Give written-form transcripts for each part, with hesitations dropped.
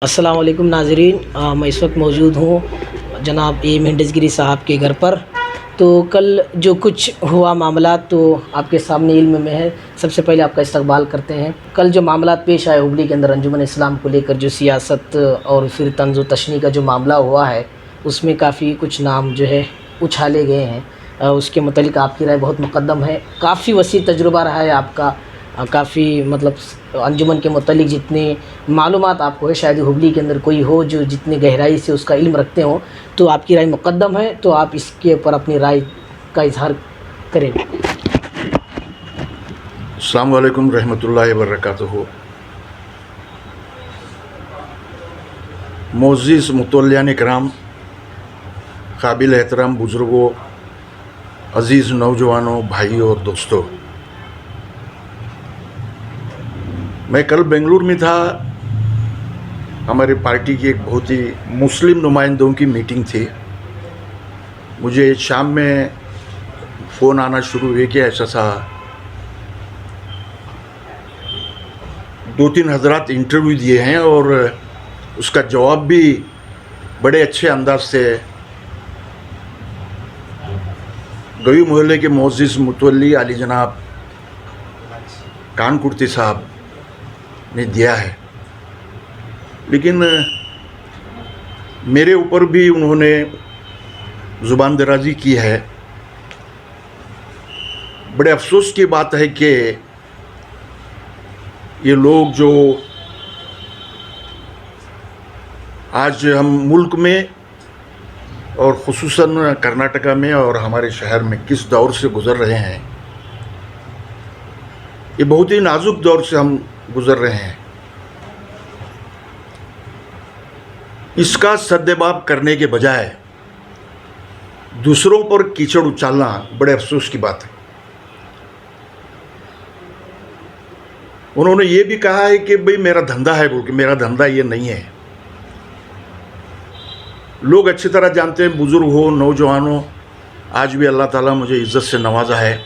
अस्सलाम वालेकुम नाज़रीन, मैं इस वक्त मौजूद हूँ जनाब ए हिंडसगिरी साहब के घर पर। तो कल जो कुछ हुआ मामला तो आपके सामने इल्म में है। सबसे पहले आपका इस्तकबाल करते हैं। कल जो मामला पेश आए हुबली के अंदर अंजुमन इस्लाम को लेकर, जो सियासत और फिर तंज़ तशनी का जो मामला हुआ है, उसमें काफ़ी कुछ नाम जो है उछाले गए हैं। उसके मुतालिक आपकी राय बहुत मुक़द्दम है। काफ़ी वसी तजुर्बा रहा है आपका, काफ़ी मतलब अंजुमन के मुतालिक जितनी मालूमात आपको है, शायद हुबली के अंदर कोई हो जो जितनी गहराई से उसका इल्म रखते हो। तो आपकी राय मुक़द्दम है, तो आप इसके ऊपर अपनी राय का इजहार करें। अस्सलाम वालेकुम रहमतुल्लाहि व बरकातुहू। मोअज़्ज़िज़ मुतवल्लियान इकराम, काबिल एहतराम बुज़ुर्गों, अज़ीज़ नौजवानों, भाइयों और दोस्तों, मैं कल बेंगलुरु में था। हमारी पार्टी की एक बहुत ही मुस्लिम नुमाइंदों की मीटिंग थी। मुझे शाम में फ़ोन आना शुरू हुए कि ऐसा सा 2-3 हज़रात इंटरव्यू दिए हैं और उसका जवाब भी बड़े अच्छे अंदाज से गवी मोहल्ले के मोअज़्ज़िज़ मुतवल्ली अली जनाब कानकुर्ती साहब ने दिया है। लेकिन मेरे ऊपर भी उन्होंने ज़ुबान दराज़ी की है। बड़े अफसोस की बात है कि ये लोग जो आज हम मुल्क में और ख़ुसूसन कर्नाटका में और हमारे शहर में किस दौर से गुज़र रहे हैं, ये बहुत ही नाजुक दौर से हम गुज़र रहे हैं। इसका सद्देबाब करने के बजाय दूसरों पर कीचड़ उछालना बड़े अफसोस की बात है। उन्होंने ये भी कहा है कि भाई मेरा धंधा है बोल के, मेरा धंधा ये नहीं है। लोग अच्छी तरह जानते हैं, बुज़ुर्ग हो, नौजवानों, आज भी अल्लाह ताला मुझे इज़्ज़त से नवाजा है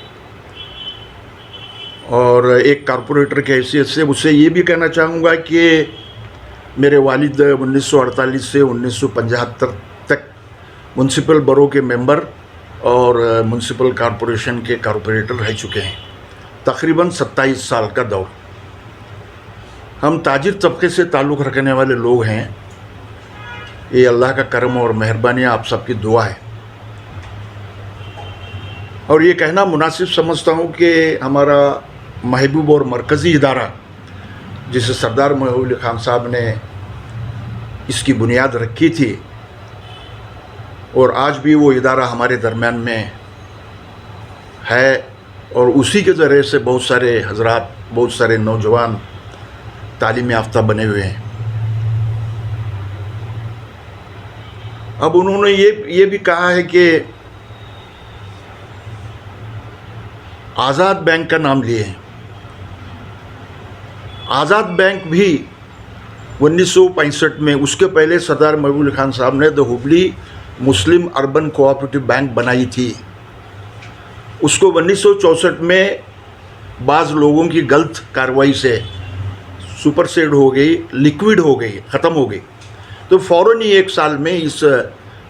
और एक कारपोरेटर की हैसियत से उससे ये भी कहना चाहूँगा कि मेरे वालिद 1948 से 1975 तक म्युनिसिपल बरो के मेंबर और म्युनिसिपल कॉरपोरेशन के कारपोरेटर रह चुके हैं। तकरीबन 27 साल का दौर। हम ताजिर तबके से ताल्लुक़ रखने वाले लोग हैं। ये अल्लाह का करम और मेहरबानी, आप सबकी दुआ है। और ये कहना मुनासिब समझता हूँ कि हमारा महबूब और मरकज़ी इदारा, जिसे सरदार महबूब अली खान साहब ने इसकी बुनियाद रखी थी और आज भी वो इदारा हमारे दरमियान में है और उसी के ज़रिए से बहुत सारे हजरात, बहुत सारे नौजवान तालीम याफ्ता बने हुए हैं। अब उन्होंने ये भी कहा है कि आज़ाद बैंक का नाम लिए हैं। आज़ाद बैंक भी 1965 में, उसके पहले सरदार महबूब अली खान साहब ने the Hubli Muslim urban cooperative bank बनाई थी। उसको 1964 में बाज़ लोगों की गलत कार्रवाई से सुपरसेड हो गई, लिक्विड हो गई, ख़त्म हो गई। तो फ़ौरन ही 1 साल में इस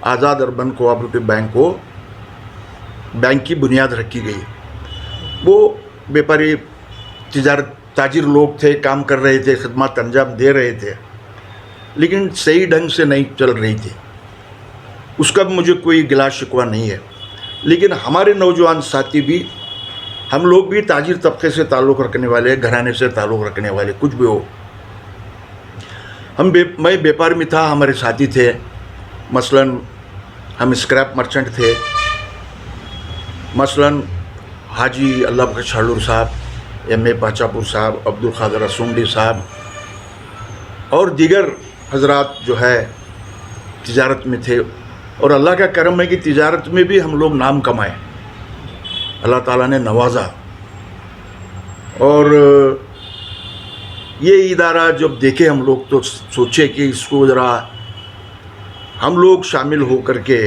आज़ाद अर्बन कोऑपरेटिव बैंक की बुनियाद रखी गई। वो व्यापारी ताजिर लोग थे, काम कर रहे थे, खिदमत अंजाम दे रहे थे, लेकिन सही ढंग से नहीं चल रही थी। उसका भी मुझे कोई गिला शिकवा नहीं है। लेकिन हमारे नौजवान साथी भी, हम लोग भी ताजिर तबके से ताल्लुक़ रखने वाले, घराने से ताल्लुक़ रखने वाले, कुछ भी हो। मैं व्यापार में था, हमारे साथी थे। मसलन हम स्क्रैप मर्चेंट थे। मसलन हाजी अल्लाह बख्श हालूर साहब, M.A. पाचापुर साहब, अब्दुल क़ादिर असुंडी साहब और दीगर हजरात जो है तिजारत में थे। और अल्लाह का करम है कि तिजारत में भी हम लोग नाम कमाए, अल्लाह ताला ने नवाजा। और ये इदारा जब देखे हम लोग तो सोचे कि इसको ज़रा हम लोग शामिल हो कर के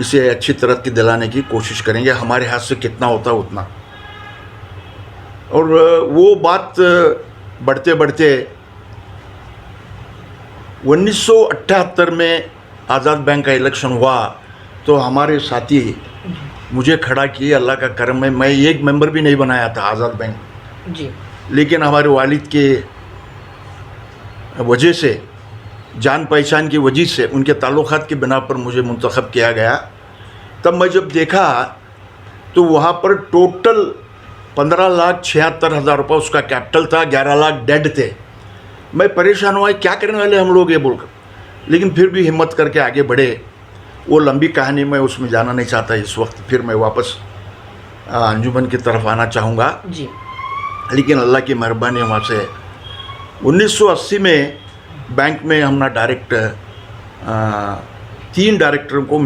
इसे अच्छी तरक्की दिलाने की कोशिश करेंगे, हमारे हाथ से कितना होता उतना। और वो बात बढ़ते बढ़ते 1978 में आज़ाद बैंक का इलेक्शन हुआ तो हमारे साथी मुझे खड़ा किए, अल्लाह का करम है, मैं एक मेंबर भी नहीं बनाया था आज़ाद बैंक, जी लेकिन हमारे वालिद के वजह से, जान पहचान की वजह से, उनके ताल्लुकात के बिना पर मुझे मुंतखब किया गया। तब मैं जब देखा तो वहाँ पर टोटल 15,76,000 रुपये उसका कैपिटल था, 11 लाख डेड थे। मैं परेशान हुआ क्या करने वाले हम लोग ये बोलकर, लेकिन फिर भी हिम्मत करके आगे बढ़े। वो लंबी कहानी मैं उसमें जाना नहीं चाहता इस वक्त, फिर मैं वापस अंजुमन की तरफ आना चाहूँगा। जी लेकिन अल्लाह की मेहरबानी वहाँ से 1980 में बैंक में हमने डायरेक्ट 3 डायरेक्टरों को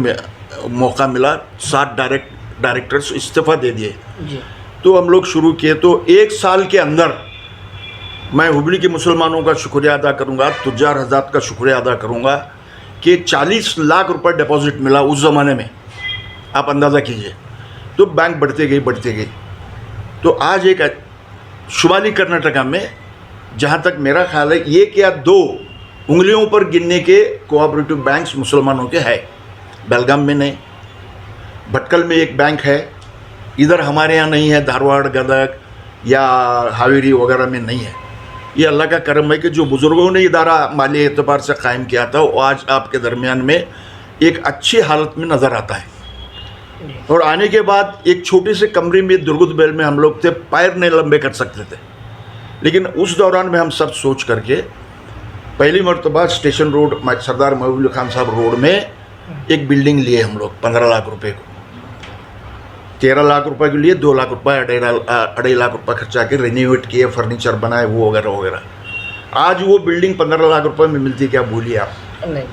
मौका मिला, 7 डायरेक्टर्स इस्तीफ़ा दे दिए। जी तो हम लोग शुरू किए। तो 1 साल के अंदर मैं हुबली के मुसलमानों का शुक्रिया अदा करूँगा, तुजार हज़रात का शुक्रिया अदा करूँगा कि 40 लाख रुपए डिपॉजिट मिला उस ज़माने में, आप अंदाज़ा कीजिए। तो बैंक बढ़ते गई। तो आज एक शुमाली कर्नाटका में, जहाँ तक मेरा ख्याल है, 1 या 2 उंगलियों पर गिनने के कोऑपरेटिव बैंक्स मुसलमानों के हैं। बेलगाम में नहीं, भटकल में एक बैंक है, इधर हमारे यहाँ नहीं है, धारवाड़, गदग या हावेरी वगैरह में नहीं है। ये अल्लाह का करम है कि जो बुज़ुर्गों ने इदारा माली एतबार से कायम किया था, वो आज आपके दरमियान में एक अच्छी हालत में नज़र आता है। और आने के बाद एक छोटे से कमरे में दुर्गुद बैल में हम लोग थे, पैर नहीं लंबे कर सकते थे। लेकिन उस दौरान में हम सब सोच करके पहली मरतबा स्टेशन रोड, सरदार महबूब खान साहब रोड में एक बिल्डिंग लिए हम लोग 15 लाख रुपए को। 13 लाख रुपए के लिए 2 लाख रुपए, 2.5 लाख रुपए खर्चा के रिन्यूएट किए, फर्नीचर बनाए, वो वगैरह वगैरह। आज वो बिल्डिंग 15 लाख रुपए में मिलती, क्या भूलिए आप। नहीं।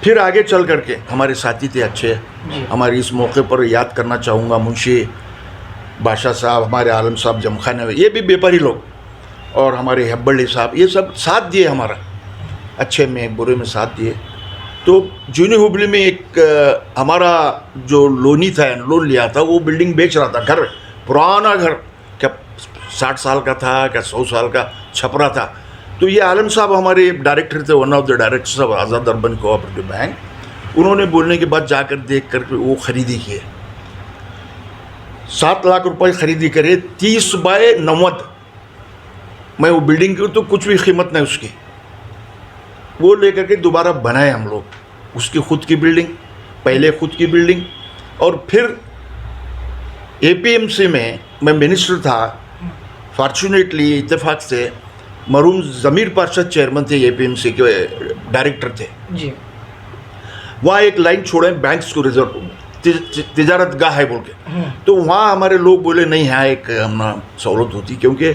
फिर आगे चल करके हमारे साथी थे अच्छे, हमारे इस मौके पर याद करना चाहूँगा मुंशी बादशाह साहब, हमारे आलम साहब जमखाने, ये भी व्यापारी लोग, और हमारे हब्बली साहब, ये सब साथ दिए हमारा, अच्छे में बुरे में साथ दिए। तो जूनी हुबली में एक हमारा जो लोनी था, लोन लिया था, वो बिल्डिंग बेच रहा था, घर, पुराना घर, क्या 60 साल का था, क्या 100 साल का छपरा था। तो ये आलम साहब हमारे डायरेक्टर थे, one of the directors of Azad urban cooperative bank. उन्होंने बोलने के बाद जाकर देख कर वो खरीदी किए, 7 लाख रुपए खरीदी करे, 30 बाय 90। मैं वो बिल्डिंग की तो कुछ भी कीमत नहीं उसकी, वो लेकर के दोबारा बनाए हम लोग, उसकी खुद की बिल्डिंग, पहले खुद की बिल्डिंग। और फिर एपीएमसी में मैं मिनिस्टर था, फॉर्चुनेटली इत्तेफाक से मरूम ज़मीर पार्षद चेयरमैन थे, एपीएमसी के डायरेक्टर थे जी। वहाँ एक लाइन छोड़े, बैंक्स को रिजर्व तिजारत गाह है बोल के। तो वहाँ हमारे लोग बोले नहीं, यहाँ एक हम सहूलत होती, क्योंकि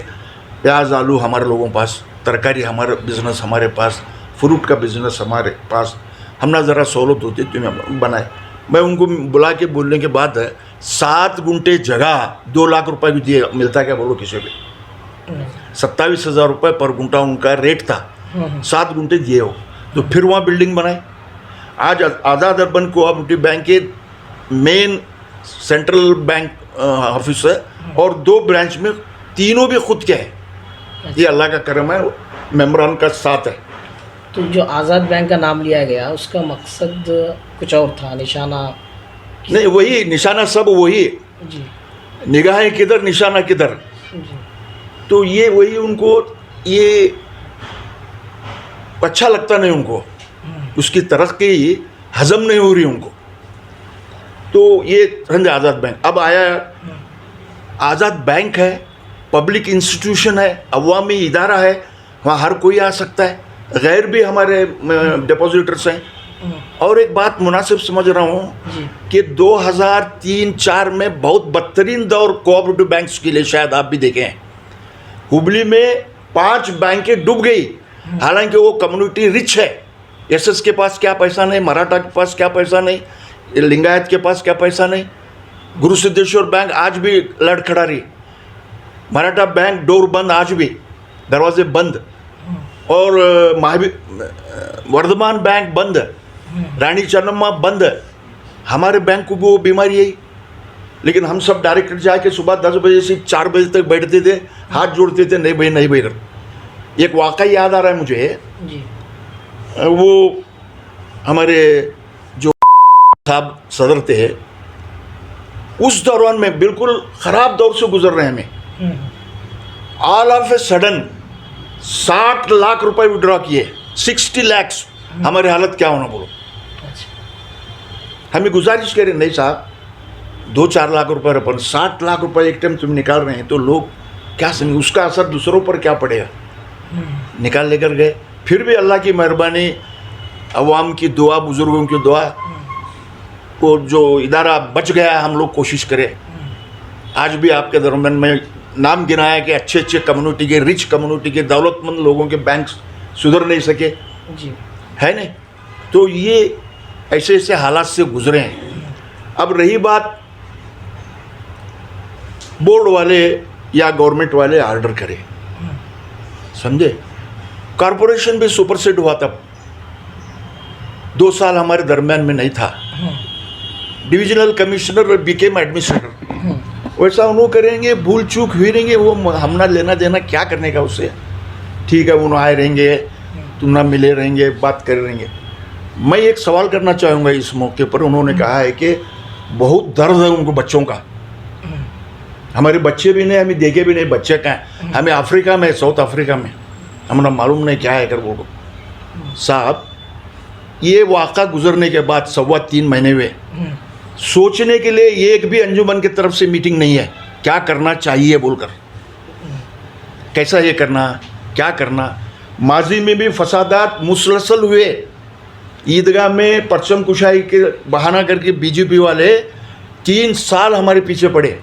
प्याज आलू हमारे लोगों के पास, तरकारी हमारा बिज़नेस हमारे पास, फ्रूट का बिज़नेस हमारे पास, हमने ज़रा सहूलत होती तो हम बनाए। मैं उनको बुला के बोलने के बाद 7 गुंठे जगह 2 लाख रुपए भी दिए, मिलता क्या बोलो किसी भी, 27,000 रुपये पर गुंठा उनका रेट था, 7 गुंठे दिए हो। तो फिर वहाँ बिल्डिंग बनाए। आज आज़ाद अर्बन कोऑपरेटिव बैंक के मेन सेंट्रल बैंक ऑफिस है, और 2 ब्रांच में, तीनों भी खुद के हैं। ये अल्लाह का करम है, मेम्बरान का साथ है। तो जो आज़ाद बैंक का नाम लिया गया, उसका मकसद कुछ और था, निशाना? नहीं, वही निशाना, सब वही जी। निगाहें किधर, निशाना किधर। जी। तो ये वही, उनको ये अच्छा लगता नहीं, उनको उसकी तरक्की हजम नहीं हो रही उनको। तो ये समझे आज़ाद बैंक। अब आया, आज़ाद बैंक है, पब्लिक इंस्टीट्यूशन है, अवामी इदारा है, वहाँ हर कोई आ सकता है, गैर भी हमारे डिपॉजिटर्स हैं। और एक बात मुनासिब समझ रहा हूँ कि 2003-04 में बहुत बदतरीन दौर कोऑपरेटिव बैंक्स के लिए शायद आप भी देखें हैं। हुबली में 5 बैंकें डूब गई, हालांकि वो कम्युनिटी रिच है। एसएस के पास क्या पैसा नहीं, मराठा के पास क्या पैसा नहीं, लिंगायत के पास क्या पैसा नहीं। गुरु सिद्धेश्वर बैंक आज भी लड़खड़ा रही, मराठा बैंक डोर बंद, आज भी दरवाजे बंद, और वर्धमान बैंक बंद, रानी चन्नम्मा बंद। हमारे बैंक को भी वो बीमारी है। लेकिन हम सब डायरेक्टर जाके सुबह 10 बजे से 4 बजे तक बैठते थे, हाथ जोड़ते थे, नहीं भाई नहीं भाई। एक वाक़या याद आ रहा है मुझे जी। वो हमारे जो साहब सदर थे, उस दौरान में बिल्कुल ख़राब दौर से गुजर रहे हैं हमें। All of a sudden 60 lakh रुपए विड्रॉ किए, 60 lakhs। हमारी हालत क्या होना बोलो। हमें गुजारिश करें, नहीं साहब 2-4 लाख रुपए अपन 60 लाख रुपए एक टाइम तुम निकाल रहे हैं तो लोग क्या समझे, उसका असर दूसरों पर क्या पड़ेगा। निकाल लेकर गए। फिर भी अल्लाह की मेहरबानी, अवाम की दुआ, बुज़ुर्गों की दुआ, वो जो इदारा बच गया, हम लोग कोशिश करें। आज भी आपके दरमियान में नाम गिनाया कि अच्छे अच्छे कम्युनिटी के, रिच कम्युनिटी के, दौलतमंद लोगों के बैंक सुधर नहीं सके जी, है नहीं। तो ये ऐसे ऐसे हालात से गुजरे हैं। अब रही बात बोर्ड वाले या गवर्नमेंट वाले ऑर्डर करें, समझे। कॉरपोरेशन भी सुपरसेड हुआ तब 2 साल हमारे दरमियान में नहीं था। Divisional commissioner became administrator. वैसा उन्होंने करेंगे, भूल चूक हुई रहेंगे, वो हमना लेना देना क्या करने का उससे। ठीक है, उन्होंने आए रहेंगे, तुम ना मिले रहेंगे, बात कर रहेंगे। मैं एक सवाल करना चाहूँगा इस मौके पर। उन्होंने कहा है कि बहुत दर्द है उनको बच्चों का। हमारे बच्चे भी नहीं, हमें देखे भी नहीं, बच्चे कहाँ हैं, हमें अफ्रीका में, साउथ अफ्रीका में, हमें मालूम नहीं क्या है कर बोलो। साहब ये वाक़ा गुजरने के बाद 3.25 महीने हुए, सोचने के लिए एक भी अंजुमन की तरफ से मीटिंग नहीं है क्या करना चाहिए बोलकर, कैसा ये करना, क्या करना। माजी में भी फसादात मुसलसल हुए। ईदगाह में परचम कुशाई के बहाना करके बीजेपी वाले 3 साल हमारे पीछे पड़े।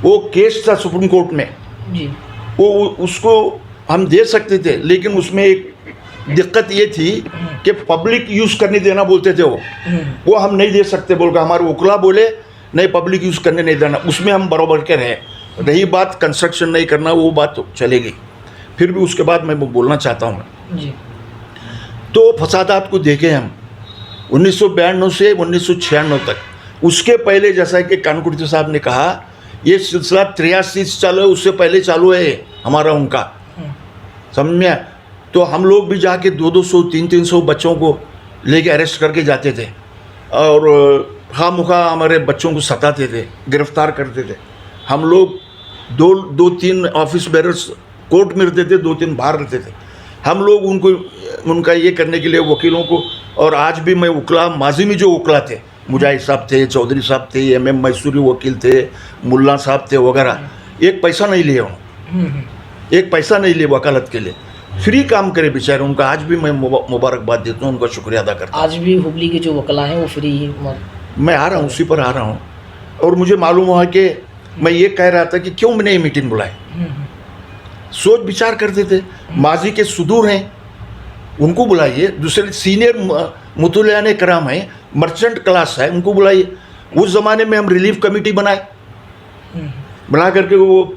वो केस था सुप्रीम कोर्ट में जी, वो उसको हम दे सकते थे, लेकिन उसमें एक दिक्कत ये थी कि पब्लिक यूज़ करने देना बोलते थे वो हम नहीं दे सकते बोलकर हमारे वकला बोले नहीं, पब्लिक यूज़ करने नहीं देना। उसमें हम बराबर के रहे। रही बात कंस्ट्रक्शन नहीं करना, वो बात तो चलेगी। फिर भी उसके बाद मैं वो बोलना चाहता हूँ जी, तो फसादात को देखें हम 1992 से 1996 तक। उसके पहले जैसा कि कानकुर्ती साहब ने कहा, ये सिलसिला 83 से चालू है, उससे पहले चालू है हमारा उनका, समझ में। तो हम लोग भी जाके 200-200, 300-300 बच्चों को लेके अरेस्ट करके जाते थे और खामुखा हमारे बच्चों को सताते थे, गिरफ्तार करते थे। हम लोग 2-3 ऑफिस बेरर्स कोर्ट में रहते थे, 2-3 बाहर रहते थे। हम लोग उनका ये करने के लिए वकीलों को, और आज भी मैं वकला, माजी में जो वकला थे, मुजाहिद साहब थे, चौधरी साहब थे, MM मैसूरी वकील थे, मुल्ला साहब थे वगैरह, एक पैसा नहीं लिए उन्होंने, एक पैसा नहीं लिए वकालत के लिए, फ्री काम करे बेचारे। उनका आज भी मैं मुबारकबाद देता हूँ, उनका शुक्रिया अदा करता हूँ। आज भी हुबली के जो वकला हैं वो फ्री ही मैं आ रहा हूँ, उसी पर आ रहा हूँ। और मुझे मालूम हुआ कि मैं ये कह रहा था कि क्यों मैंने ये मीटिंग बुलाई। सोच विचार करते थे, माजी के सुदूर हैं उनको बुलाइए, दूसरे सीनियर मुतुलियाने कराम हैं, मर्चेंट क्लास है, उनको बुलाइए। उस ज़माने में हम रिलीफ कमेटी बनाए, बना करके वो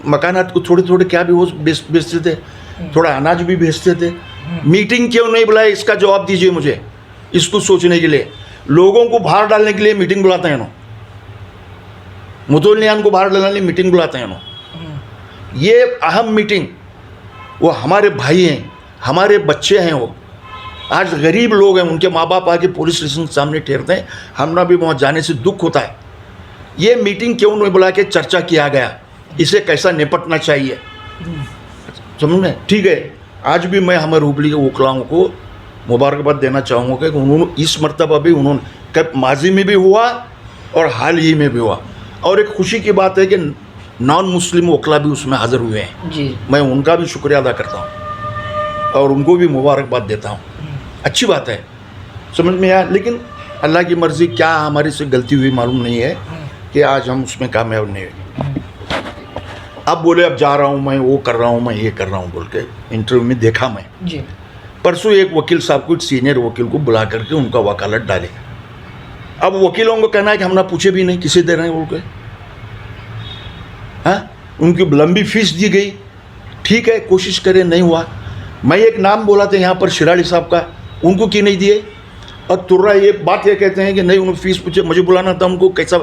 मकानात को थोड़े थोड़े क्या भी वो बेचते थे, थोड़ा अनाज भी भेजते थे। मीटिंग क्यों नहीं बुलाए, इसका जवाब दीजिए मुझे। इसको सोचने के लिए, लोगों को बाहर डालने के लिए मीटिंग बुलाते हैं ना, मुतुलियान को बाहर डालने के लिए मीटिंग बुलाते हैं ना। ये अहम मीटिंग, वो हमारे भाई हैं, हमारे बच्चे हैं, वो आज गरीब लोग हैं, उनके माँ बाप आके पुलिस स्टेशन के सामने ठहरते हैं, हमना भी वहाँ जाने से दुख होता है। ये मीटिंग क्यों नहीं बुला के चर्चा किया गया, इसे कैसा निपटना चाहिए, समझ में। ठीक है, आज भी मैं हमारे हुबली के वकलाओं को मुबारकबाद देना चाहूँगा कि उन्होंने इस मरतबा भी, उन्होंने कब माजी में भी हुआ और हाल ही में भी हुआ। और एक खुशी की बात है कि नॉन मुस्लिम वकला भी उसमें हाज़िर हुए हैं जी, मैं उनका भी शुक्रिया अदा करता हूँ और उनको भी मुबारकबाद देता हूँ। अच्छी बात है, समझ में आया। लेकिन अल्लाह की मर्ज़ी, क्या हमारी से गलती हुई मालूम नहीं है कि आज हम उसमें कामयाब नहीं हुए। अब बोले अब जा रहा हूँ मैं, वो कर रहा हूँ मैं, ये कर रहा हूँ बोल के इंटरव्यू में देखा मैं जी, परसों एक वकील साहब को, सीनियर वकील को बुला करके उनका वकालत डाले। अब वकीलों को कहना है कि हम ना पूछे भी नहीं किसे दे रहे हैं बोल के। हाँ, उनकी लंबी फीस दी गई, ठीक है, कोशिश करें, नहीं हुआ। मैं एक नाम बोला था यहाँ पर शिराली साहब का, उनको क्यों नहीं दिए। और तुर्रा ये बात ये कहते हैं कि नहीं उन्होंने फीस पूछे, मुझे बुलाना था उनको, कैसा।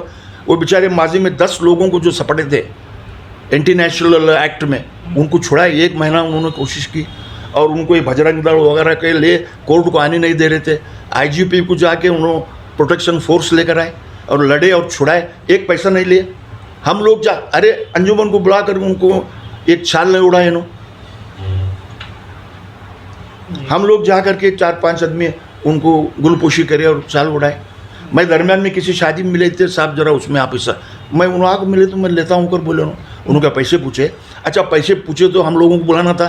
वो बेचारे माजी में 10 लोगों को जो सपटे थे एंटी नेशनल एक्ट में, उनको छुड़ाए। 1 महीना उन्होंने कोशिश की, और उनको ये बजरंग दल वगैरह के लिए कोर्ट को आने नहीं दे रहे थे। आईजीपी को जाके उन्होंने प्रोटेक्शन फोर्स लेकर आए और लड़े और छुड़ाए, एक पैसा नहीं लिए। हम लोग अरे अंजुमन को बुला कर उनको एक छाल नहीं उड़ाए इन्हों। हम लोग जा करके 4-5 आदमी उनको गुलपोशी करे और चाल उड़ाए। मैं दरमियान में किसी शादी में मिले थे, साहब जरा उसमें आप हिस्सा, मैं उन्होंने को मिले तो मैं लेता हूँ कर बोले उनका पैसे पूछे। अच्छा पैसे पूछे तो हम लोगों को बुलाना था,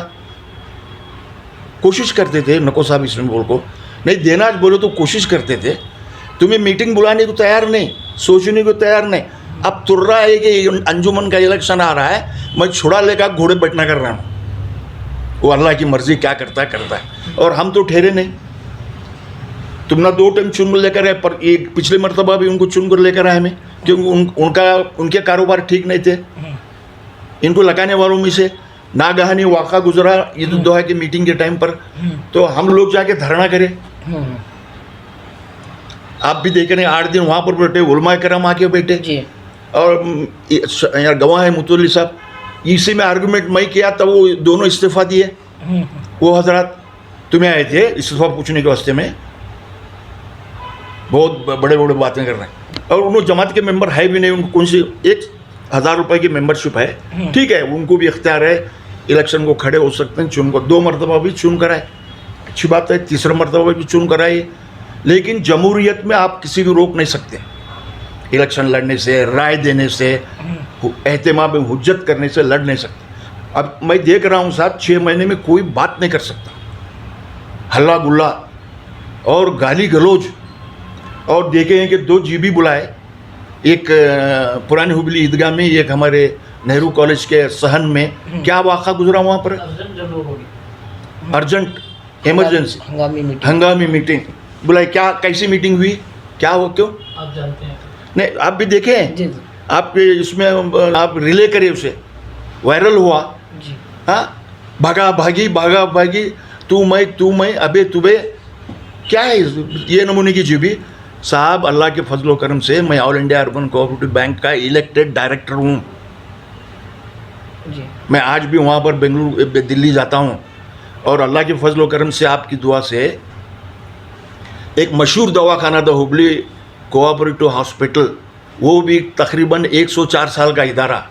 कोशिश करते थे नको साहब इसमें बोल को नहीं देना बोले तो कोशिश करते थे। तुम्हें मीटिंग बुलाने को तैयार नहीं, सोचने को तैयार नहीं। अब तुर रहा है कि अंजुमन का इलेक्शन आ रहा है, मैं छुड़ा लेकर घोड़े बैठना कर रहा हूँ। वो अल्लाह की मर्जी क्या करता है और हम तो ठहरे नहीं। तुम ना 2 टाइम चुन कर लेकर आए, पर एक पिछले मरतबा भी उनको चुन कर लेकर आए मैं, क्योंकि उनके कारोबार ठीक नहीं थे। इनको लगाने वालों में से नागहानी वाक़ा गुजरा ईद उल जुहा की मीटिंग के टाइम पर, तो हम लोग जाके धरना करें। आप भी देख रहे हैं 8 दिन वहाँ पर बैठे, उलमा करम आके बैठे जी। और यार गवाह है मुतवल्ली साहब, इसी में आर्गूमेंट मैं किया तब वो दोनों इस्तीफ़ा दिए। वो हजरत तुम्हें आए थे इस्तीफ़ा पूछने के वास्ते में, बहुत बड़े बड़े बातें कर रहे हैं। और उन्होंने जमात के मेंबर है भी नहीं, उनको कौन सी 1000 रुपये की मेंबरशिप है, ठीक है, उनको भी इख्तियार है, इलेक्शन को खड़े हो सकते हैं, चुन को 2 मरतबा भी चुन कराए, अच्छी बात है, 3रा मरतबा भी चुन कराए। लेकिन जमहूरियत में आप किसी भी रोक नहीं सकते, इलेक्शन लड़ने से, राय देने से, एहतमाम हुज्जत करने से लड़ नहीं सकते। अब मैं देख रहा हूँ साहब 6 महीने में कोई बात नहीं कर सकता, हल्ला गुल्ला और गाली गलौज। और देखे हैं कि 2 जीबी बुलाए, एक पुरानी हुबली ईदगाह में, एक हमारे नेहरू कॉलेज के सहन में। क्या वाक़ा गुजरा वहाँ पर, अर्जेंट इमरजेंसी हंगामी मीटिंग बुलाई। क्या कैसी मीटिंग हुई, क्या हो, क्यों आप जानते हैं? नहीं आप भी देखें, आप इसमें आप रिले करें, उसे वायरल हुआ। हाँ, भागा भागी तू मैं अबे तुबे, क्या है ये नमूने की जीबी। साहब अल्लाह के फजलो करम से मैं all India urban cooperative bank का इलेक्टेड डायरेक्टर हूँ। मैं आज भी वहाँ पर बेंगलुरु दिल्ली जाता हूँ, और अल्लाह के फजलो करम से आपकी दुआ से एक मशहूर दवाखाना था हुबली कोऑपरेटिव हॉस्पिटल, वो भी तकरीबन 104 साल का इदारा,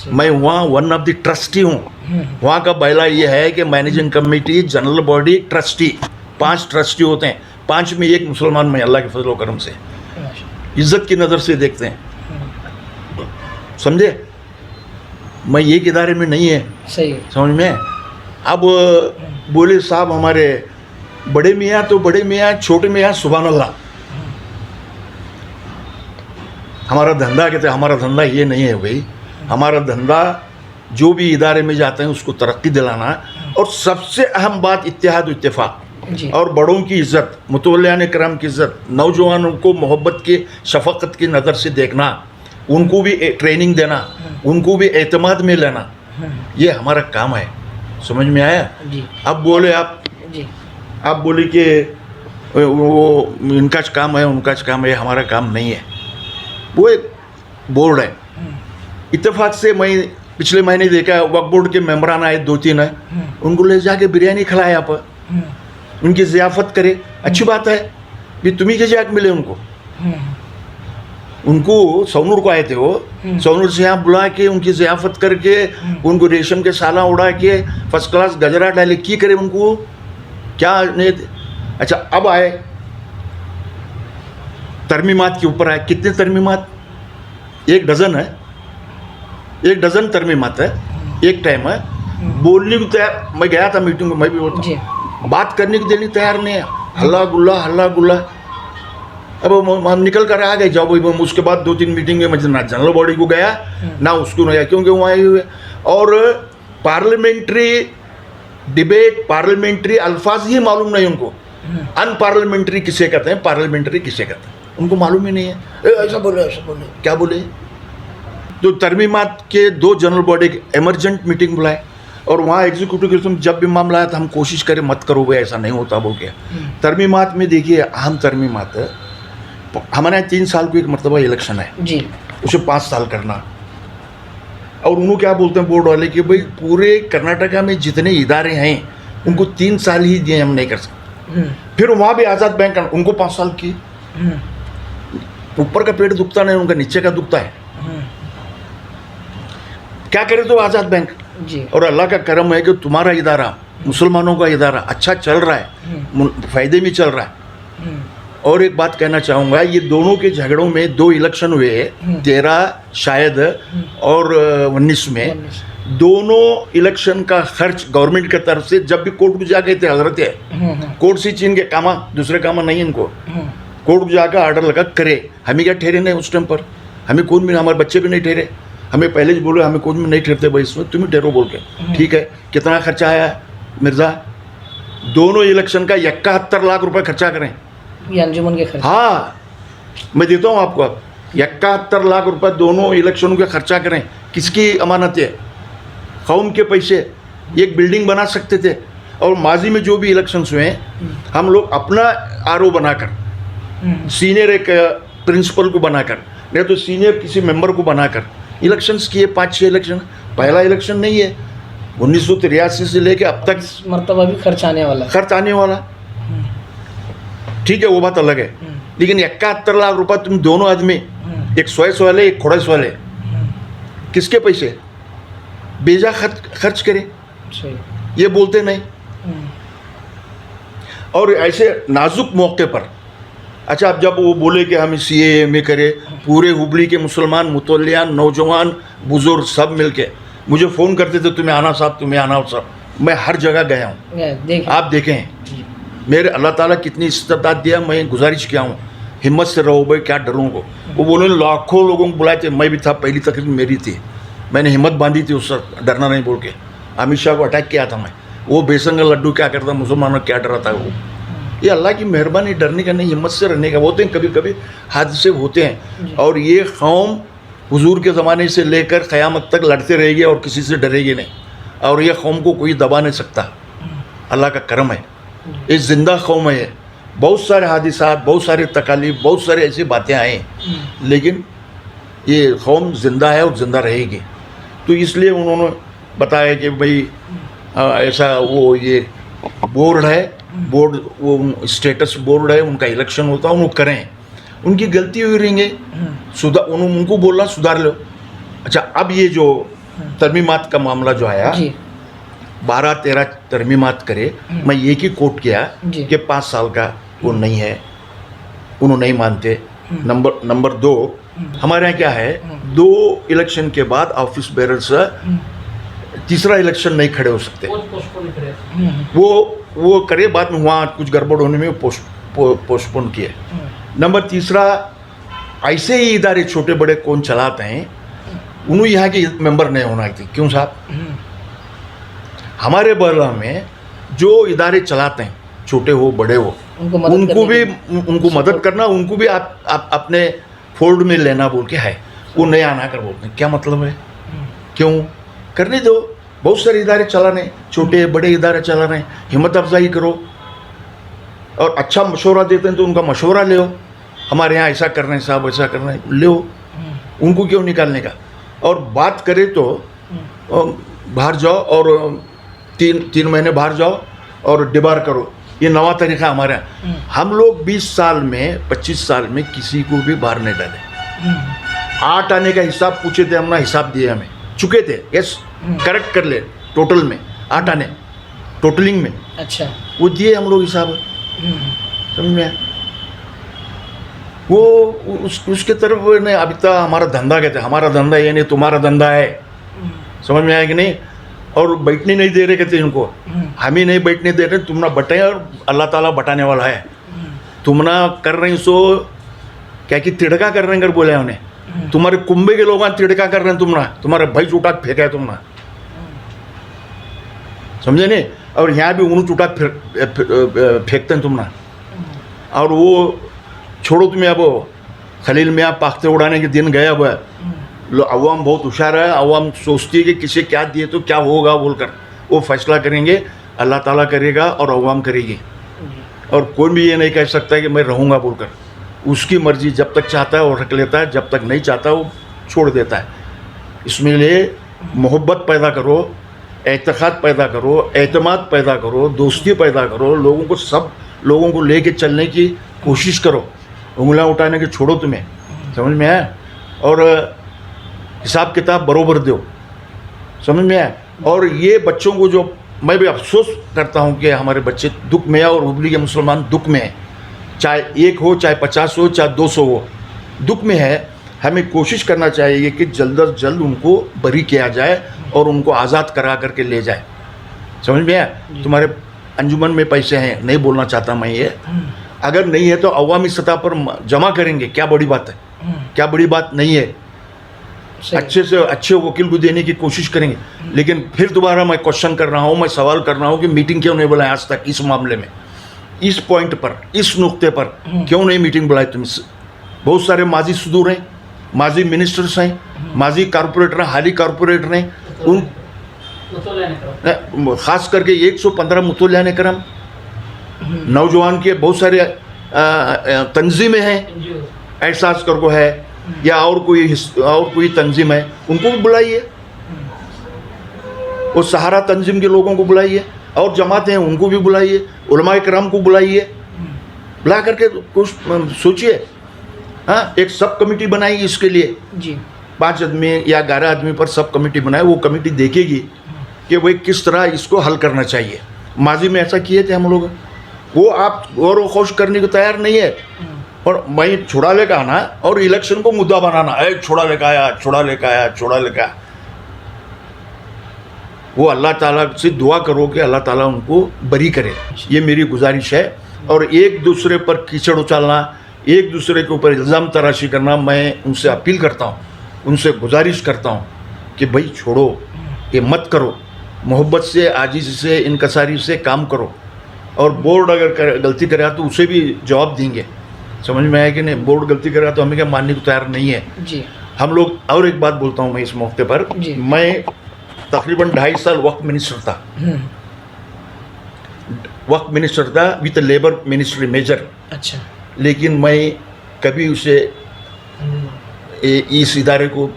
मैं वहाँ वन ऑफ द ट्रस्टी हूँ। वहाँ का बैला ये है कि managing committee, general body, trustee, 5 trustee होते हैं, 5 में एक मुसलमान में, अल्लाह के फजल करम से इज़्ज़त की नज़र से देखते हैं, समझे। मैं एक इदारे में नहीं है, सही समझ में। अब बोले साहब हमारे बड़े मियाँ तो बड़े मियाँ, छोटे मियाँ सुभान अल्लाह। हमारा धंधा कहते हैं, हमारा धंधा ये नहीं है भाई, हमारा धंधा जो भी इदारे में जाते हैं उसको तरक्की दिलाना, और सबसे अहम बात इत्तेहाद इत्तेफाक और बड़ों की इज़्ज़त, मुतवल्लियान किराम की इज़्ज़त, नौजवानों को मोहब्बत की शफ़क़त की नज़र से देखना, उनको भी ट्रेनिंग देना, उनको भी एतमाद में लेना, ये हमारा काम है। समझ में आया जी। अब बोले आप बोले कि वो इनका काम है, उनका काम है, हमारा काम नहीं है। वो एक बोर्ड है। इत्तेफाक से मैं पिछले महीने देखा वक्फ बोर्ड के मेम्बरान आए 2-3 है, उनको ले जाके बिरयानी खिलाए, आप उनकी ज़ियाफ़त करे, अच्छी बात है, भी तुम्ही के जाके मिले उनको सौनूर को आए थे, वो सौनूर से यहाँ बुला के उनकी ज़ियाफ़त करके, उनको रेशम के साला उड़ा के फर्स्ट क्लास गजरा डाले, की करे उनको क्या नहीं। अच्छा अब आए तरमीमात के ऊपर आए, कितने तरमीमात, 1 डज़न है, 1 डज़न तरमीमात है, एक टाइम है। बोलने को तैयार, मैं गया था मीटिंग में, मैं भी होता, बात करने को देने तैयार नहीं है, हल्ला गुल्ला। अब हम निकल कर आ गए, जब उसके बाद 2-3 मीटिंग में मैं ना जनरल बॉडी को गया ना उसको नहीं गया, क्योंकि वहाँ आए हुए और पार्लियामेंट्री डिबेट, पार्लियामेंट्री अल्फाज ही मालूम नहीं उनको, अनपार्लियामेंट्री किसे कहते हैं, पार्लियामेंट्री किसे कहते हैं, उनको मालूम ही नहीं है। ऐसा बोले क्या बोले। तो तरमीमात के 2 जनरल बॉडी एमरजेंट मीटिंग बुलाए, और वहाँ एग्जीक्यूटिव के जब भी मामला आया था हम कोशिश करें मत करो भाई, ऐसा नहीं होता बोल के। तरमीमात में देखिए, अहम तरमीमात है, हमारे यहाँ 3 साल को एक मरतबा इलेक्शन है जी, उसे 5 साल करना। और उन्होंने क्या बोलते हैं बोर्ड वाले कि भाई पूरे कर्नाटका में जितने इदारे हैं उनको 3 साल ही दिए, हम नहीं कर सकते। फिर वहाँ भी आज़ाद बैंक उनको 5 साल की। ऊपर का पेट दुखता नहीं, उनका नीचे का दुखता है। क्या करे तो आज़ाद बैंक जी। और अल्लाह का करम है कि तुम्हारा इदारा, मुसलमानों का इदारा अच्छा चल रहा है, फ़ायदे में चल रहा है। और एक बात कहना चाहूँगा, ये दोनों के झगड़ों में 2 इलेक्शन हुए, 13 शायद और 19 में। दोनों इलेक्शन का खर्च गवर्नमेंट की तरफ से, जब भी कोर्ट में जा गए थे हजरत है, कोर्ट से छीन के कामा, दूसरे कामा नहीं इनको, कोर्ट में जाकर आर्डर लगा करे। हमें क्या ठहरे नहीं उस टाइम पर, हमें कौन भी, हमारे बच्चे भी नहीं ठहरे, हमें पहले ही बोले हमें कौन भी नहीं ठहरते भाई, इसमें तुम ही ठहरो बोल के। ठीक है, कितना खर्चा आया मिर्ज़ा? दोनों इलेक्शन का 71 लाख रुपए खर्चा करें, ये अंजुमन के खर्च। हाँ मैं देता हूँ आपको, 71 लाख रुपए दोनों इलेक्शनों का खर्चा करें। किसकी अमानत है? कौम के पैसे। एक बिल्डिंग बना सकते थे। और माजी में जो भी इलेक्शंस हुए हैं, हम लोग अपना आरओ बनाकर, सीनियर एक प्रिंसिपल को बनाकर, नहीं तो सीनियर किसी मेंबर को बनाकर इलेक्शंस किए, 5-6 इलेक्शन। पहला इलेक्शन नहीं है, 1983 से लेके अब तक मरतबा भी खर्च आने वाला। ठीक है, वो बात अलग है। लेकिन 71 लाख रुपए तुम दोनों आदमी, एक सोएस वाले एक खोड़स वाले, किसके पैसे बेजा खर्च करे? ये बोलते नहीं। और ऐसे नाजुक मौके पर, अच्छा अब जब वो बोले कि हम CAA में करें, पूरे हुबली के मुसलमान मुतल्लियान, नौजवान, बुजुर्ग सब मिलके मुझे फ़ोन करते थे, तुम्हें आना साहब, तुम्हें आना साहब। मैं हर जगह गया हूँ, आप देखें मेरे अल्लाह ताला कितनी इस्तेदाद दिया। मैं गुजारिश किया हूँ, हिम्मत से रहो भाई, क्या डरूंगा। वो बोले लाखों लोगों को बुलाए थे, मैं भी था, पहली तकरीर मेरी थी, मैंने हिम्मत बांधी थी उस वक्त, डरना नहीं बोल के। अमित शाह को अटैक किया था मैं, वो बेसन का लड्डू क्या करता, मुसलमानों क्या डराता है वो। ये अल्लाह की मेहरबानी, डरने का नहीं, हिम्मत से रहने का। होते हैं कभी कभी हादसे होते हैं, और ये कौम हुजूर के ज़माने से लेकर क़यामत तक लड़ते रहेगी और किसी से डरेगी नहीं, और ये कौम को कोई दबा नहीं सकता। अल्लाह का करम है, ये ज़िंदा कौम है। बहुत सारे हादिसात, बहुत सारे तकालीफ, बहुत सारे ऐसी बातें आए, लेकिन ये कौम ज़िंदा है और ज़िंदा रहेगी। तो इसलिए उन्होंने बताया कि भाई ऐसा वो ये बोर्ड है, बोर्ड वो स्टेटस बोर्ड है, उनका इलेक्शन होता है, उनको करें। उनकी गलती हुई रहेंगे, सुधार, उनको बोलना सुधार लो। अच्छा, अब ये जो तरमीमात का मामला जो आया, 12-13 तरमीमात करे, मैं एक ही कोट किया कि 5 साल का वो नहीं है, उन्होंने नहीं मानते। नंबर 2, हमारे यहाँ क्या है, 2 इलेक्शन के बाद ऑफिस बेरर्स तीसरा इलेक्शन नहीं खड़े हो सकते। वो करे, बाद में वहाँ कुछ गड़बड़ होने में पोस्टपोन किए। नंबर 3, ऐसे ही इदारे छोटे बड़े कौन चलाते हैं, उन्होंने यहाँ के मेंबर नहीं होना चाहिए। क्यों साहब? हमारे बरला में जो इदारे चलाते हैं, छोटे हो बड़े हो, उनको मदद करना, उनको भी आप अपने फोल्ड में लेना बोल के है। वो नहीं आना कर बोलते हैं, क्या मतलब है? क्यों? करने दो, बहुत सारे इदारे चला रहे हैं, छोटे बड़े इदारे चला रहे हैं, हिम्मत अफजाई करो। और अच्छा मशवरा देते हैं तो उनका मशवरा ले, हमारे यहाँ ऐसा कर रहे हैं साहब, ऐसा कर रहे हैं, ले, उनको क्यों निकालने का। और बात करें तो बाहर जाओ और 3 महीने बाहर जाओ और डिबार करो, ये नवा तरीका हमारे यहाँ। हम लोग 20 साल में 25 साल में किसी को भी बाहर नहीं डाले। 8 आने का हिसाब पूछे थे, हमने हिसाब दिए, हमें चुके थे, यस करेक्ट कर ले, टोटल में 8 आने, टोटलिंग में। अच्छा, वो दिए हम लोग हिसाब, समझ में। वो उसके तरफ नहीं, अभी तक हमारा धंधा कहते हैं, हमारा धंधा ये नहीं तुम्हारा धंधा है, समझ में आया कि नहीं। और बैठने नहीं दे रहे कहते इनको, हम ही नहीं बैठने दे रहे, तुम ना बटे, और अल्लाह ताला बटाने वाला है। तुम ना कर रहे सो क्या कि तिड़का कर रहे हैं, बोले उन्हें, तुम्हारे कुंभे के लोग तिड़का कर रहे हैं, तुम ना, तुम्हारे भाई चूटा फेंका है तुम ना, समझे नहीं। और यहाँ भी ऊँट चूटा फेंकते हैं तुम ना। और वो छोड़ो, तुम्हें अब खलील में आप पाख्ते उड़ाने के दिन गए। अब अवाम बहुत होशियार है, अवाम सोचती है कि किसे क्या दिए तो क्या होगा बोलकर, वो फैसला करेंगे, अल्लाह ताला करेगा और अवाम करेगी। और कोई भी ये नहीं कह सकता कि मैं रहूँगा बोलकर, उसकी मर्ज़ी, जब तक चाहता है वो रख लेता है, जब तक नहीं चाहता वो छोड़ देता है। इसमें लिए मोहब्बत पैदा करो, एतक़ाद पैदा करो, एतमाद पैदा करो, दोस्ती पैदा करो, लोगों को सब लोगों को लेके चलने की कोशिश करो, उंगलियां उठाने के छोड़ो तुम्हें, समझ में आया? और हिसाब किताब बरोबर दो, समझ में आया? और ये बच्चों को जो मैं भी अफसोस करता हूँ कि हमारे बच्चे दुख में है और उबली के मुसलमान दुख में है, चाहे 1 हो, चाहे 50 हो, चाहे 200 हो, दुख में है। हमें कोशिश करना चाहिए कि जल्द अज जल्द उनको बरी किया जाए और उनको आज़ाद करा करके ले जाए, समझ में आया? तुम्हारे अंजुमन में पैसे हैं, नहीं बोलना चाहता मैं ये, अगर नहीं है तो अवामी सतह पर जमा करेंगे, क्या बड़ी बात है? क्या बड़ी बात नहीं है? अच्छे से अच्छे वकील को देने की कोशिश करेंगे। लेकिन फिर दोबारा मैं क्वेश्चन कर रहा हूँ, मैं सवाल कर रहा हूँ कि मीटिंग क्यों नहीं बुलाई आज तक इस मामले में, इस पॉइंट पर, इस नुक्ते पर क्यों नहीं मीटिंग बुलाई तुम? बहुत सारे माजी सुदूर हैं, माजी मिनिस्टर्स हैं, माजी कारपोरेटर हैं, हाली कारपोरेटर हैं, उन खास करके 115 मुतोलियाने करम नौजवान के बहुत सारे तंजीमें हैं, एहसास करको है या और कोई तंजीम है, उनको भी बुलाइए, वो सहारा तंजीम के लोगों को बुलाइए, और जमातें हैं उनको भी बुलाइए, उलमाए किराम को बुलाइए, बुला करके कुछ सोचिए। हाँ, एक सब कमेटी बनाई इसके लिए जी, 5 आदमी या 11 आदमी पर सब कमेटी बनाए, वो कमेटी देखेगी कि भाई किस तरह इसको हल करना चाहिए। माजी में ऐसा किए थे हम लोग, वो आप गौर व खोश करने को तैयार नहीं है, और मैं छुड़ा लेकर आना और इलेक्शन को मुद्दा बनाना, छुड़ा लेकर आया, छुड़ा लेकर आया, छुड़ा लेकर आया। वो अल्लाह ताला से दुआ करो कि अल्लाह ताला उनको बरी करे, ये मेरी गुजारिश है। और एक दूसरे पर कीचड़ उछालना, एक दूसरे के ऊपर इल्ज़ाम तराशी करना, मैं उनसे अपील करता हूँ, उनसे गुजारिश करता हूँ कि भाई छोड़ो, ये मत करो, मोहब्बत से, आजिज़ी से, इनकसारी से काम करो। और बोर्ड अगर गलती करे तो उसे भी जवाब देंगे, समझ में आया कि नहीं? बोर्ड गलती करेगा तो हमें क्या मानने को तैयार नहीं है जी। हम लोग। और एक बात बोलता हूँ मैं इस मौके पर, मैं तकरीबन 2.5 साल वक्त मिनिस्टर था, वक्त मिनिस्टर था विद लेबर मिनिस्ट्री मेजर। अच्छा। लेकिन मैं कभी उसे इस इदारे को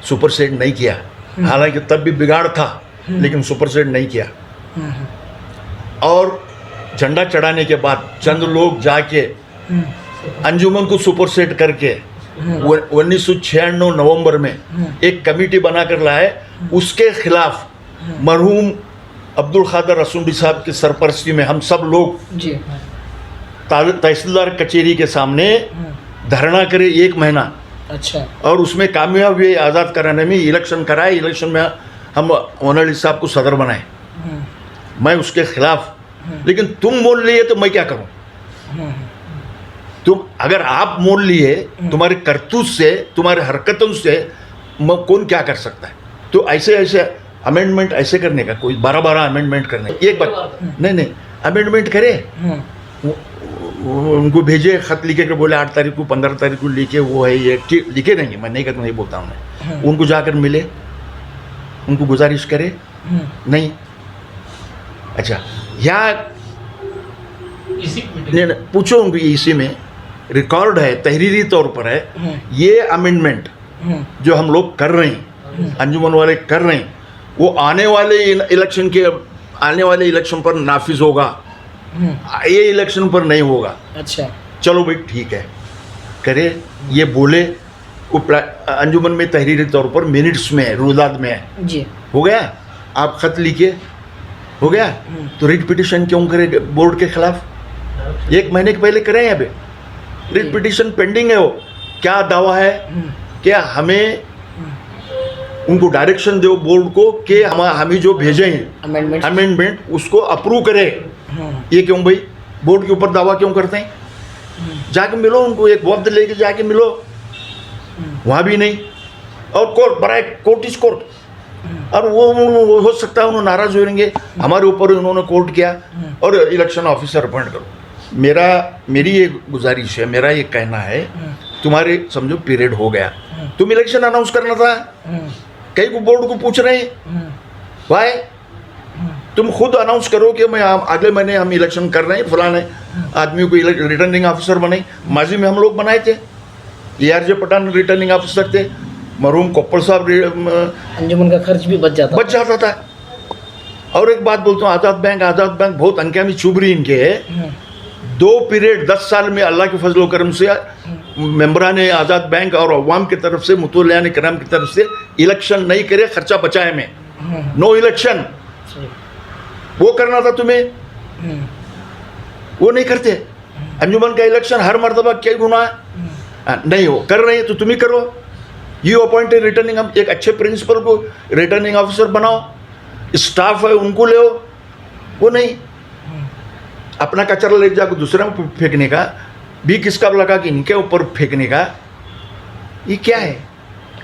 सुपरसेड नहीं किया, हालांकि तब भी बिगाड़ था, लेकिन सुपरसेड नहीं किया। और झंडा चढ़ाने के बाद चंद लोग जाके अंजुमन को सुपरसेड करके 1996 नवंबर में एक कमेटी बनाकर लाए, उसके खिलाफ मरहूम अब्दुल खादर रसूंडी साहब की सरपरस्ती में हम सब लोग जी तहसीलदार कचेरी के सामने धरना करे 1 महीना। अच्छा। और उसमें कामयाब हुए आज़ाद कराने में, इलेक्शन कराए, इलेक्शन में हम ओनली साहब को सदर बनाए, मैं उसके खिलाफ। लेकिन तुम मोल लिए तो मैं क्या करूं? तुम अगर आप मोल लिए, तुम्हारे करतूत से, तुम्हारे हरकतों से कौन क्या कर सकता है? तो ऐसे अमेंडमेंट ऐसे करने का, कोई 12 अमेंडमेंट करने, एक बार नहीं अमेंडमेंट करे, उनको भेजे, खत लिखे के बोले 8 तारीख को, 15 तारीख को लिखे, वो है ये लिखे रहेंगे, मैं नहीं करता, नहीं बोलता हूँ मैं। उनको जाकर मिले, उनको गुजारिश करे, नहीं। अच्छा, या नहीं, पूछो उनको, इसी में रिकॉर्ड है, तहरीरी तौर पर है, ये अमेंडमेंट जो हम लोग कर रहे हैं, अंजुमन वाले कर रहे हैं, वो आने वाले इलेक्शन पर नाफिज होगा, ये इलेक्शन पर नहीं होगा। अच्छा। चलो भाई ठीक है, करे, ये बोले, अंजुमन में तहरीरी तौर पर मिनट्स में है, रुदात में है जी, हो गया, आप खत लिखे, हो गया, तो रिट पिटिशन क्यों करे बोर्ड के खिलाफ? 1 महीने के पहले करें, अभी रिट पिटिशन पेंडिंग है। वो क्या दावा है? क्या हमें उनको डायरेक्शन दो बोर्ड को कि हमें जो भेजे हैं अमेंडमेंट उसको अप्रूव करे। ये क्यों भाई बोर्ड के ऊपर दावा क्यों करते हैं? जाके मिलो उनको, एक वक्त लेके जाके मिलो, वहाँ भी नहीं। और कोर्ट बड़ा कोर्ट इज कोर्ट, और वो हो सकता है उन्होंने नाराज हो रहेंगे, हमारे ऊपर उन्होंने कोर्ट किया और इलेक्शन ऑफिसर अपॉइंट करो। मेरी ये गुजारिश है, मेरा ये कहना है, तुम्हारे समझो पीरियड हो गया, तुम इलेक्शन अनाउंस करना था, कई को बोर्ड को पूछ रहे हैं भाई, तुम खुद अनाउंस करो कि मैं अगले महीने हम इलेक्शन कर रहे हैं, फलाने आदमी को रिटर्निंग ऑफिसर बने। माजी में हम लोग बनाए थे, ARJ पठान रिटर्निंग ऑफिसर थे, मरहूम कोप्पल साहब, अंजुमन का खर्च भी बच जाता था। और एक बात बोलता हूँ, आज़ाद बैंक बहुत अंकिया में चुभ रही इनके है। 2 पीरियड 10 साल में अल्लाह के फजल करम से मेंबरान आज़ाद बैंक और अवाम की तरफ से मुतवल्लियान किराम की तरफ से इलेक्शन नहीं करे, खर्चा बचाए में, नो इलेक्शन। वो करना था तुम्हें, वो नहीं करते। अंजुमन का इलेक्शन हर मरतबा क्या गुनाह है? नहीं हो कर रहे हैं तो तुम ही करो। यू अपॉइंटेड रिटर्निंग, हम एक अच्छे प्रिंसिपल को रिटर्निंग ऑफिसर बनाओ, स्टाफ है उनको ले, वो नहीं। अपना कचरा ले जाकर दूसरे में फेंकने का भी किसका लगा कि इनके ऊपर फेंकने का, ये क्या है?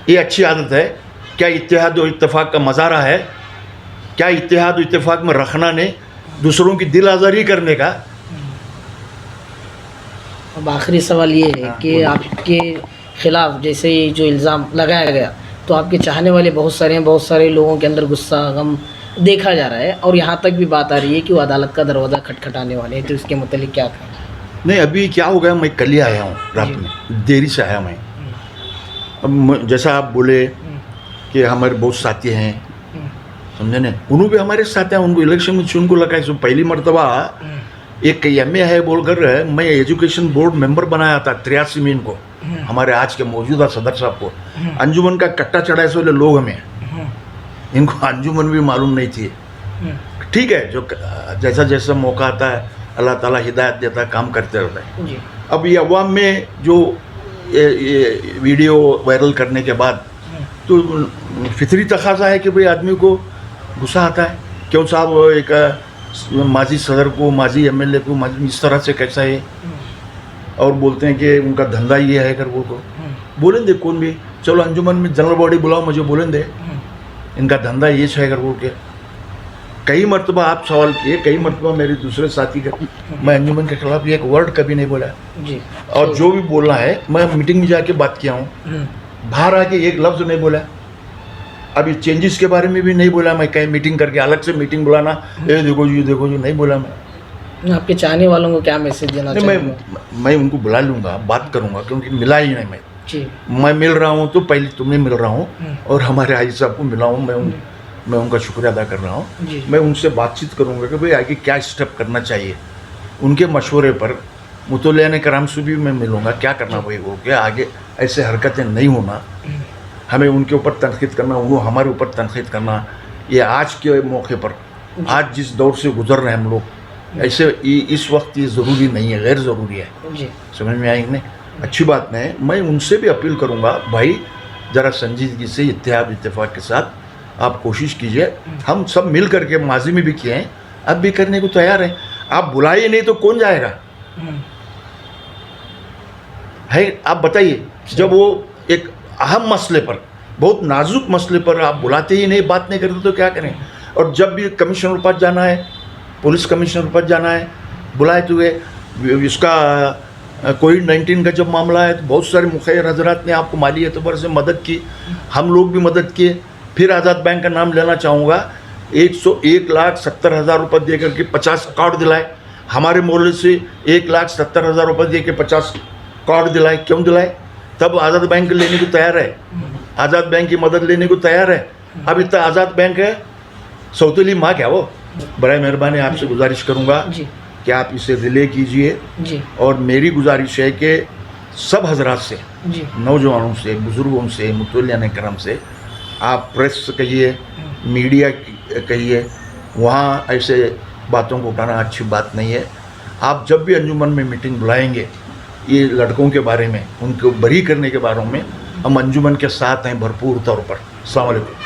ये अच्छी आदत है क्या? इत्तेहाद और इत्तेफाक का मज़ारा है क्या? इत्तेहाद और इत्तेफाक में रखना ने दूसरों की दिल आज़ारी करने का। अब आखिरी सवाल ये है कि आपके खिलाफ जैसे ये जो इल्ज़ाम लगाया गया, तो आपके चाहने वाले बहुत सारे हैं, बहुत सारे लोगों के अंदर गुस्सा गम देखा जा रहा है, और यहाँ तक भी बात आ रही है कि वो अदालत का दरवाज़ा खटखटाने वाले हैं, तो इसके मतलब क्या कहें? नहीं, अभी क्या हो गया, मैं कल ही आया हूँ, रात में देरी से आया मैं। अब जैसा आप बोले कि हमारे बहुत साथी हैं, समझे ना, उन्होंने भी हमारे साथ हैं, उनको इलेक्शन में उनको लगा है। पहली मरतबा एक MA है बोलकर मैं एजुकेशन बोर्ड मेंबर बनाया था 83 में इनको, हमारे आज के मौजूदा सदर साहब को। अंजुमन का कट्टा चढ़ा ऐसे वाले लोग हमें, इनको अंजुमन भी मालूम नहीं थी। ठीक है, जो जैसा जैसा मौका आता है अल्लाह ताला हिदायत देता है, काम करते रहता है। अब ये अवाम में जो ये वीडियो वायरल करने के बाद तो फितरी तकाजा है कि भाई आदमी को गुस्सा आता है, क्यों साहब एक माजी सदर को, माजी MLA को माजी इस तरह से कैसा है, और बोलते हैं कि उनका धंधा ये है कर, वो को बोलें दे कौन भी, चलो अंजुमन में जनरल बॉडी बुलाओ, मुझे बोलें दे इनका धंधा ये है कर, वो के कई मरतबा आप सवाल किए, कई मरतबा मेरे दूसरे साथी का, मैं अंजुमन के खिलाफ एक वर्ड कभी नहीं बोला जी। और जो भी बोलना है मैं मीटिंग में जाके बात किया हूँ, बाहर आके एक लफ्ज़ नहीं बोला। अभी चेंजेस के बारे में भी नहीं बोला मैं, कहीं मीटिंग करके अलग से मीटिंग बुलाना, ये देखो जी नहीं बोला मैं। आपके चाहने वालों को क्या मैसेज देना चाहिए? मैं उनको बुला लूँगा, बात करूँगा, क्योंकि मिला ही नहीं जी। मैं मिल रहा हूँ तो पहले तुम्हें मिल रहा हूँ और हमारे हाजी साहब को मिला हूँ, मैं उनका शुक्रिया अदा कर रहा हूँ। मैं उनसे बातचीत करूँगा कि भाई आगे क्या स्टेप करना चाहिए, उनके मशवरे पर मुतवल्लियान किराम से भी मैं मिलूँगा, क्या करना भाई वो, क्या आगे ऐसे हरकतें नहीं होना, हमें उनके ऊपर तनकीद करना, उन्होंने हमारे ऊपर तनकीद करना, ये आज के मौके पर, आज जिस दौर से गुजर रहे हैं हम लोग, ऐसे इस वक्त ये ज़रूरी नहीं है, गैर ज़रूरी है। समझ में आई नहीं? अच्छी बात नहीं। मैं उनसे भी अपील करूँगा, भाई ज़रा संजीदगी से इत्तेहाद इत्तेफाक के साथ आप कोशिश कीजिए। हम सब मिल करके माजी में भी किए हैं, अब भी करने को तैयार हैं। आप बुलाइए नहीं तो कौन जाएगा है? आप बताइए, जब वो एक अहम मसले पर, बहुत नाजुक मसले पर आप बुलाते ही नहीं, बात नहीं करते तो क्या करें? और जब भी कमिश्नर के पास जाना है, पुलिस कमिश्नर के पास जाना है, बुलाए तो इसका कोविड-19 का जब मामला है तो बहुत सारे मुखैर हजरात ने आपको माली एतबार से मदद की, हम लोग भी मदद किए। फिर आज़ाद बैंक का नाम लेना चाहूँगा, 1,70,000 रुपये दे करके 50 कार्ड दिलाए, हमारे मोहल्ले से 1,70,000 रुपये दे के 50 कार्ड दिलाए। क्यों दिलाए? तब आज़ाद बैंक लेने को तैयार है, आज़ाद बैंक की मदद लेने को तैयार है। अब इतना आज़ाद बैंक है, सौतेली माँ क्या वो? बड़ा मेहरबानी आपसे गुजारिश करूँगा कि आप इसे रिले कीजिए, और मेरी गुजारिश है कि सब हजरात से, नौजवानों से, बुज़ुर्गों से, मुतवल्लियान किराम से, आप प्रेस कहिए, मीडिया कहिए, वहाँ ऐसे बातों को उठाना अच्छी बात नहीं है। आप जब भी अंजुमन में मीटिंग बुलाएंगे, ये लड़कों के बारे में, उनको बरी करने के बारे में, हम अंजुमन के साथ हैं भरपूर तौर पर। अस्सलाम वालेकुम।